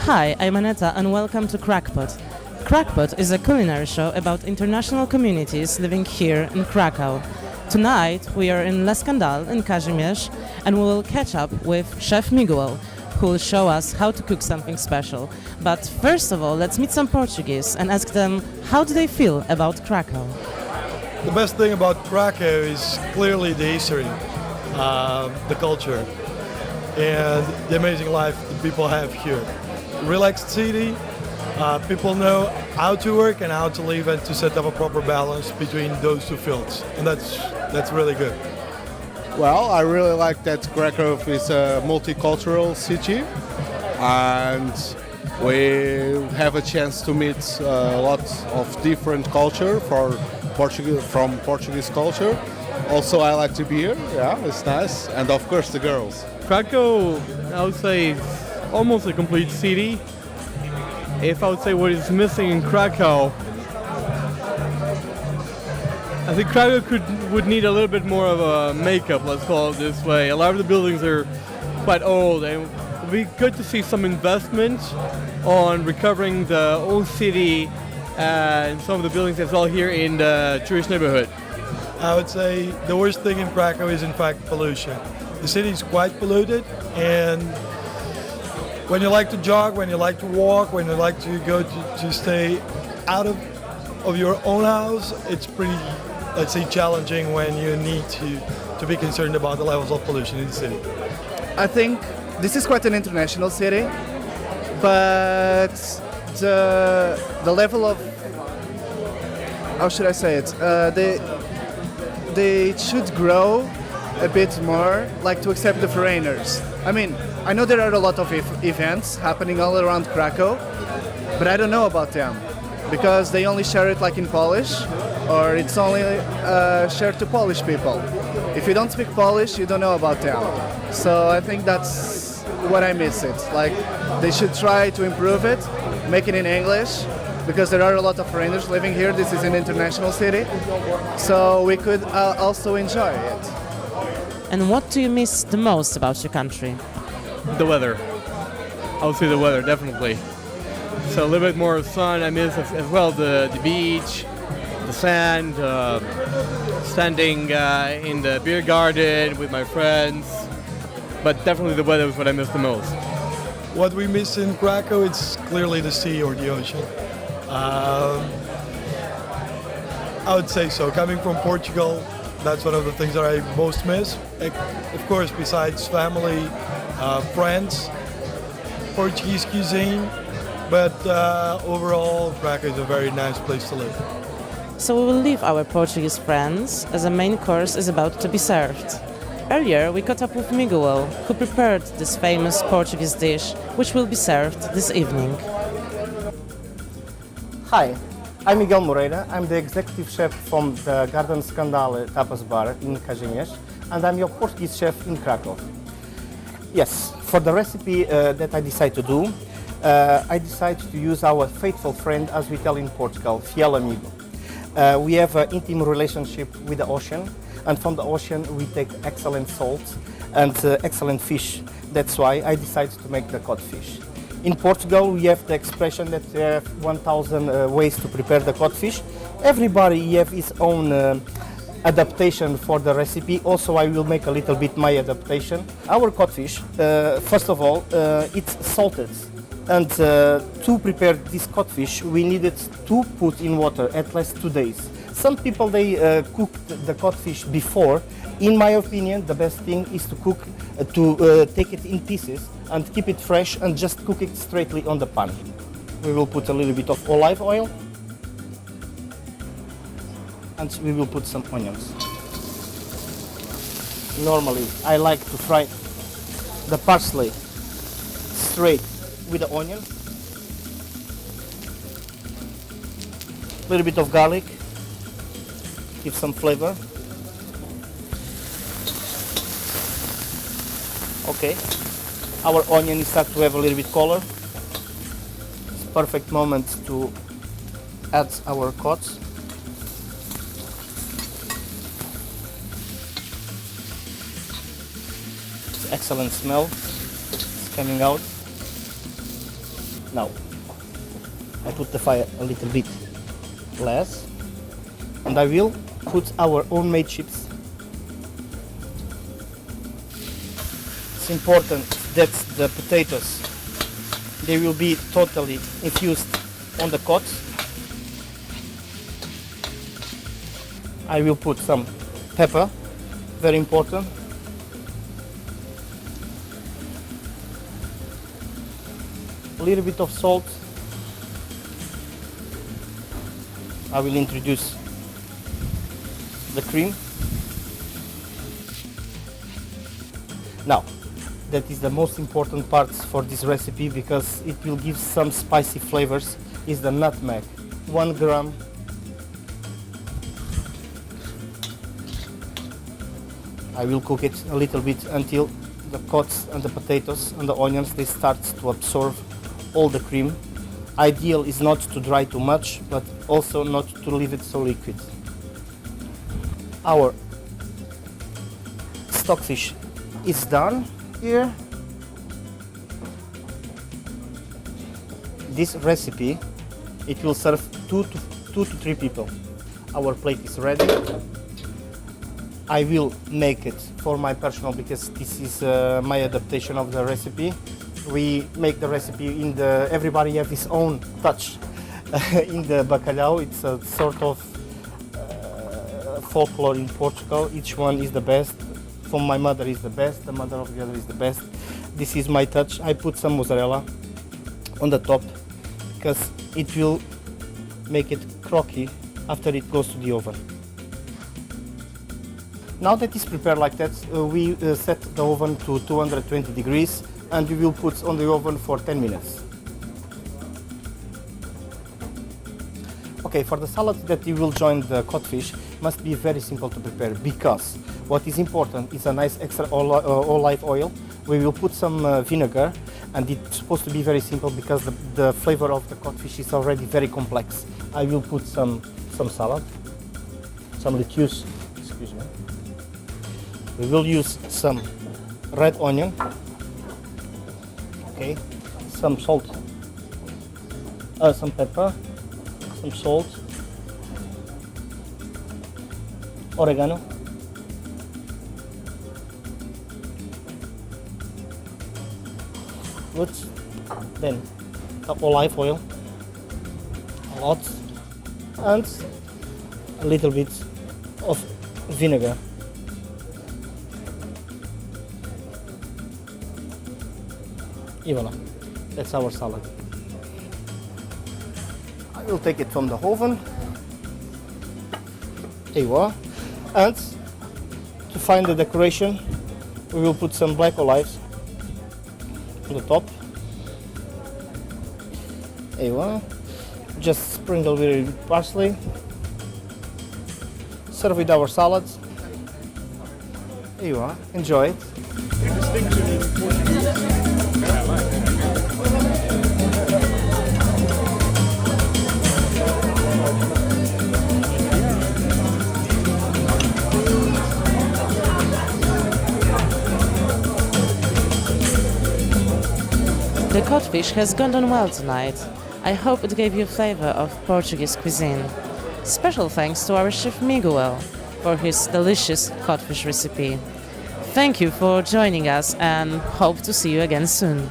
Hi, I'm Aneta and welcome to Krak Pot. Krak Pot is a culinary show about international communities living here in Krakow. Tonight we are in Scandale in Kazimierz and we will catch up with Chef Miguel, who will show us how to cook something special. But first of all, let's meet some Portuguese and ask them how do they feel about Krakow. The best thing about Krakow is clearly the history, the culture, and the amazing life that people have here. Relaxed city, people know how to work and how to live and to set up a proper balance between those two fields, and that's really good. Well, I really like that Krakow is a multicultural city, and we have a chance to meet a lot of different culture from Portuguese culture. Also, I like the beer, yeah, it's nice, and of course the girls. Krakow, I would say, is almost a complete city. If I would say what is missing in Krakow, I think Krakow would need a little bit more of a makeup, let's call it this way. A lot of the buildings are quite old, and it would be good to see some investment on recovering the old city and some of the buildings that's all here in the Jewish neighborhood. I would say the worst thing in Krakow is in fact pollution. The city is quite polluted, and when you like to jog, when you like to walk, when you like to go to stay out of your own house, it's pretty, let's say, challenging when you need to be concerned about the levels of pollution in the city. I think this is quite an international city, but the level of, how should I say it, they should grow a bit more, like to accept the foreigners. I mean, I know there are a lot of events happening all around Krakow, but I don't know about them because they only share it like in Polish, or it's only shared to Polish people. If you don't speak Polish, you don't know about them. So I think that's what I miss it. Like, they should try to improve it, make it in English, because there are a lot of foreigners living here. This is an international city, so we could also enjoy it. And what do you miss the most about your country? The weather. I would say the weather, definitely. So a little bit more sun. I miss as well the beach, the sand, standing in the beer garden with my friends. But definitely the weather is what I miss the most. What we miss in Krakow, it's clearly the sea or the ocean. I would say so. Coming from Portugal, that's one of the things that I most miss. Of course, besides family, friends, Portuguese cuisine, but overall, Krakow is a very nice place to live. So we will leave our Portuguese friends as a main course is about to be served. Earlier we caught up with Miguel, who prepared this famous Portuguese dish, which will be served this evening. Hi, I'm Miguel Moreira. I'm the executive chef from the Garden Scandale tapas bar in Kazimierz, and I'm your Portuguese chef in Krakow. Yes, for the recipe that I decide to do, I decide to use our faithful friend, as we tell in Portugal, fiel amigo. We have an intimate relationship with the ocean, and from the ocean we take excellent salt and excellent fish. That's why I decided to make the codfish. In Portugal, we have the expression that there are 1,000 ways to prepare the codfish. Everybody have his own adaptation for the recipe. Also, I will make a little bit my adaptation. Our codfish, first of all, it's salted. And to prepare this codfish, we needed to put in water at least 2 days. Some people, they cook the codfish before. In my opinion, the best thing is to take it in pieces and keep it fresh and just cook it straightly on the pan. We will put a little bit of olive oil and we will put some onions. Normally, I like to fry the parsley straight with the onion. A little bit of garlic, give some flavor. Okay, our onion starts to have a little bit color. It's a perfect moment to add our cods. It's excellent smell. It's coming out. Now, I put the fire a little bit less, and I will put our own made chips. It's important that the potatoes, they will be totally infused on the cod. I will put some pepper, very important. A little bit of salt. I will introduce the cream. Now, that is the most important part for this recipe because it will give some spicy flavors, is the nutmeg. 1 gram. I will cook it a little bit until the cods and the potatoes and the onions, they start to absorb all the cream. Ideal is not to dry too much, but also not to leave it so liquid. Our stockfish is done here. This recipe, it will serve two to three people. Our plate is ready. I will make it for my personal because this is my adaptation of the recipe. We make the recipe in the, everybody have his own touch in the bacalhau. It's a sort of folklore in Portugal. Each one is the best. From my mother is the best, the mother of the other is the best. This is my touch. I put some mozzarella on the top because it will make it crocky after it goes to the oven. Now that it's prepared like that, we set the oven to 220 degrees and we will put on the oven for 10 minutes. Okay, for the salad that you will join the codfish must be very simple to prepare because what is important is a nice extra olive oil. We will put some vinegar and it's supposed to be very simple because the flavor of the codfish is already very complex. I will put some salad, some lettuce, excuse me. We will use some red onion, okay, some salt, some pepper, some salt, oregano, good, then the olive oil, a lot, and a little bit of vinegar. And voila, that's our salad. I will take it from the oven. There you are. And to find the decoration, we will put some black olives on the top. There you are. Just sprinkle with parsley. Serve with our salad. There you are. Enjoy it. The codfish has gone on well tonight. I hope it gave you a flavor of Portuguese cuisine. Special thanks to our chef Miguel for his delicious codfish recipe. Thank you for joining us and hope to see you again soon.